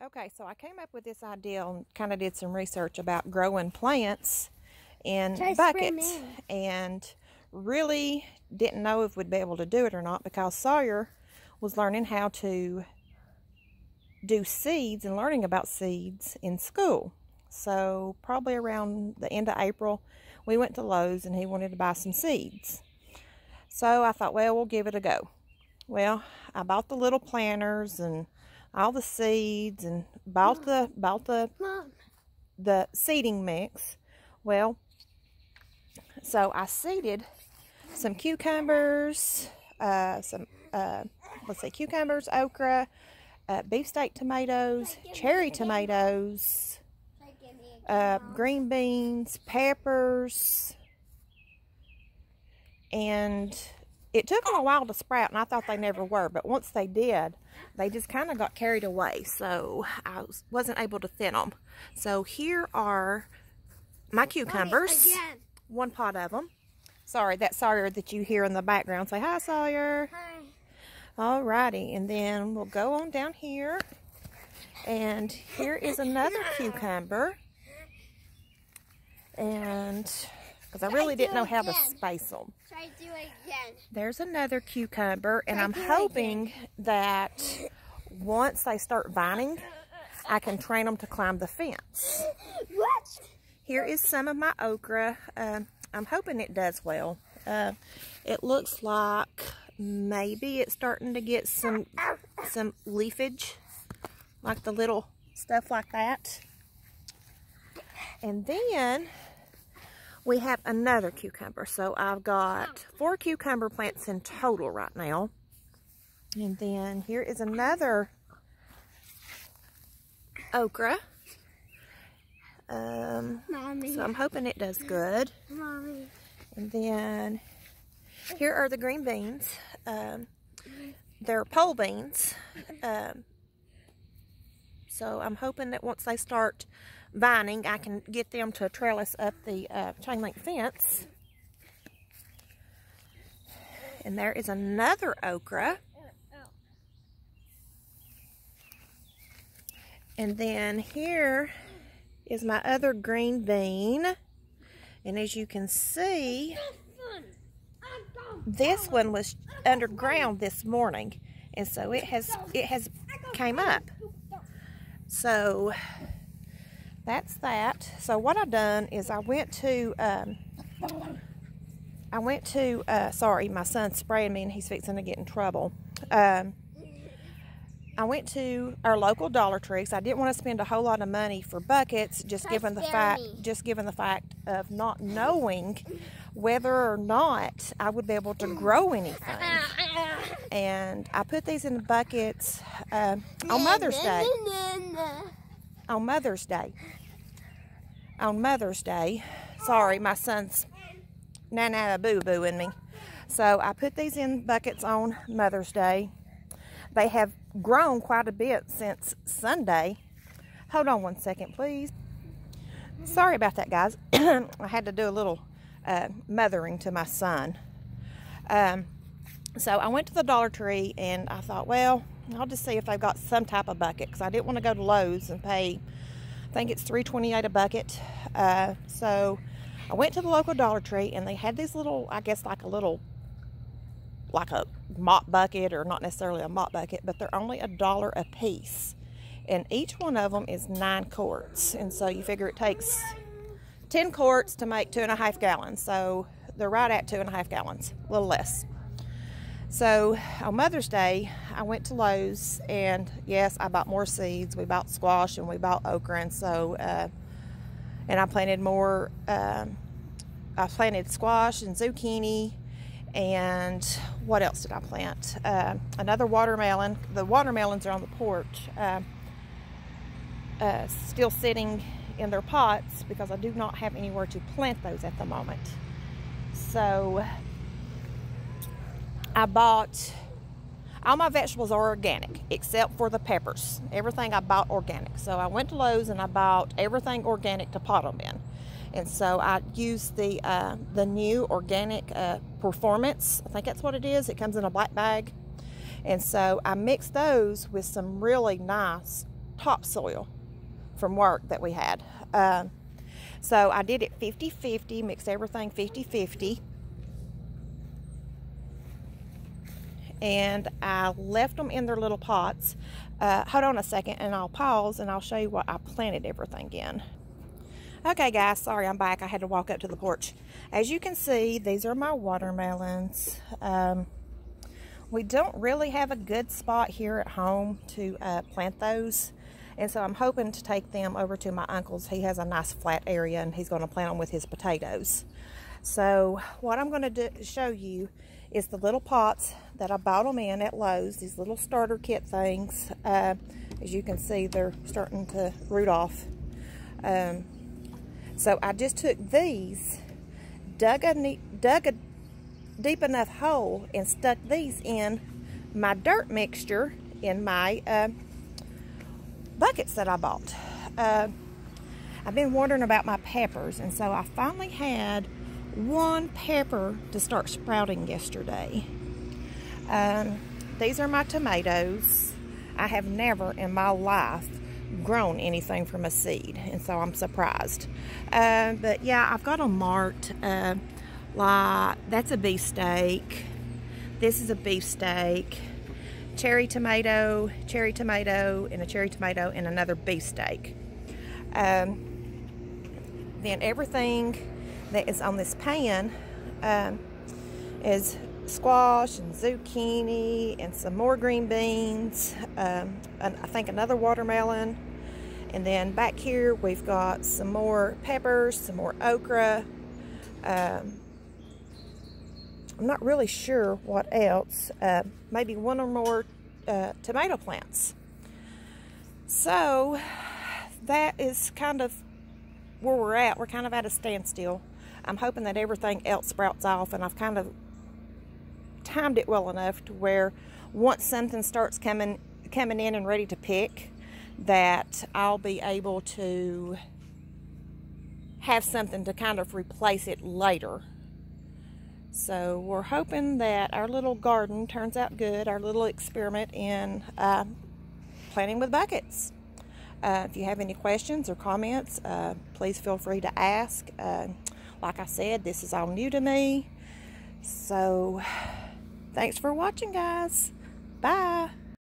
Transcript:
Okay, so I came up with this idea and kind of did some research about growing plants in buckets, and really didn't know if we'd be able to do it or not because Sawyer was learning how to do seeds and learning about seeds in school. So probably around the end of April, we went to Lowe's and he wanted to buy some seeds. So I thought, well, we'll give it a go. Well, I bought the little planters and all the seeds and bought the seeding mix. Well, so I seeded some cucumbers, cucumbers, okra, beefsteak tomatoes, cherry tomatoes, green beans, peppers, and it took them a while to sprout, and I thought they never were, but once they did, they just kind of got carried away, so I wasn't able to thin them. So here are my cucumbers, one pot of them. Sorry, that's Sawyer that you hear in the background. Say hi, Sawyer. Hi. Alrighty, and then we'll go on down here, and here is another cucumber, and because I really didn't know how to space them. Try to do it again. There's another cucumber, and I'm hoping that once they start vining, I can train them to climb the fence. What? Here is some of my okra. I'm hoping it does well. It looks like maybe it's starting to get some leafage, like the little stuff like that. And then we have another cucumber. So I've got 4 cucumber plants in total right now. And then here is another okra. Mommy. So I'm hoping it does good. Mommy. And then here are the green beans. They're pole beans. So I'm hoping that once they start vining, I can get them to trellis up the chain link fence. And there is another okra. And then here is my other green bean. And as you can see, this one was underground this morning, and so it has came up. So that's that. So what I've done is I went to sorry, my son's spraying me and he's fixing to get in trouble. I went to our local Dollar Tree because I didn't want to spend a whole lot of money for buckets, just given the fact of not knowing whether or not I would be able to grow anything. And I put these in the buckets on Mother's Day. On Mother's Day. On Mother's Day. Sorry, my son's boo-booing me. So I put these in buckets on Mother's Day. They have grown quite a bit since Sunday. Hold on one second, please. Sorry about that, guys. I had to do a little mothering to my son. So I went to the Dollar Tree and I thought, well, I'll just see if they've got some type of bucket, because I didn't want to go to Lowe's and pay, I think it's $3.28 a bucket. So I went to the local Dollar Tree and they had these little, I guess like a mop bucket, or not necessarily a mop bucket, but they're only $1 a piece, and each one of them is 9 quarts, and so you figure it takes 10 quarts to make 2.5 gallons, so they're right at 2.5 gallons, a little less. So on Mother's Day I went to Lowe's, and yes, I bought more seeds. We bought squash and we bought okra, and so and I planted more. I planted squash and zucchini. And what else did I plant? Another watermelon. The watermelons are on the porch, still sitting in their pots because I do not have anywhere to plant those at the moment. So I bought, all my vegetables are organic except for the peppers. Everything I bought organic. So I went to Lowe's and I bought everything organic to pot them in. And so I used the new organic Performance. I think that's what it is. It comes in a black bag. And so I mixed those with some really nice topsoil from work that we had. So I did it 50-50, mixed everything 50-50. And I left them in their little pots. Hold on a second and I'll pause and I'll show you what I planted everything in. Okay guys, sorry I'm back. I had to walk up to the porch. As you can see, these are my watermelons. We don't really have a good spot here at home to plant those. And so I'm hoping to take them over to my uncle's. He has a nice flat area and he's going to plant them with his potatoes. So what I'm going to show you is the little pots that I bought them in at Lowe's. These little starter kit things. As you can see, they're starting to root off. So I just took these, dug a deep enough hole and stuck these in my dirt mixture in my buckets that I bought. I've been wondering about my peppers, and so I finally had one pepper to start sprouting yesterday. These are my tomatoes. I have never in my life grown anything from a seed, and so I'm surprised. But yeah, I've got them marked. Like, that's a beefsteak. This is a beefsteak. Cherry tomato, and a cherry tomato, and another beefsteak. Then everything that is on this pan is squash and zucchini and some more green beans, and I think another watermelon. And then back here we've got some more peppers, some more okra. I'm not really sure what else. Maybe one or more tomato plants. So that is kind of where we're at. We're kind of at a standstill. I'm hoping that everything else sprouts off, and I've kind of timed it well enough to where once something starts coming in and ready to pick, that I'll be able to have something to kind of replace it later. So we're hoping that our little garden turns out good, our little experiment in planting with buckets. If you have any questions or comments, please feel free to ask. Like I said, this is all new to me. So thanks for watching, guys. Bye.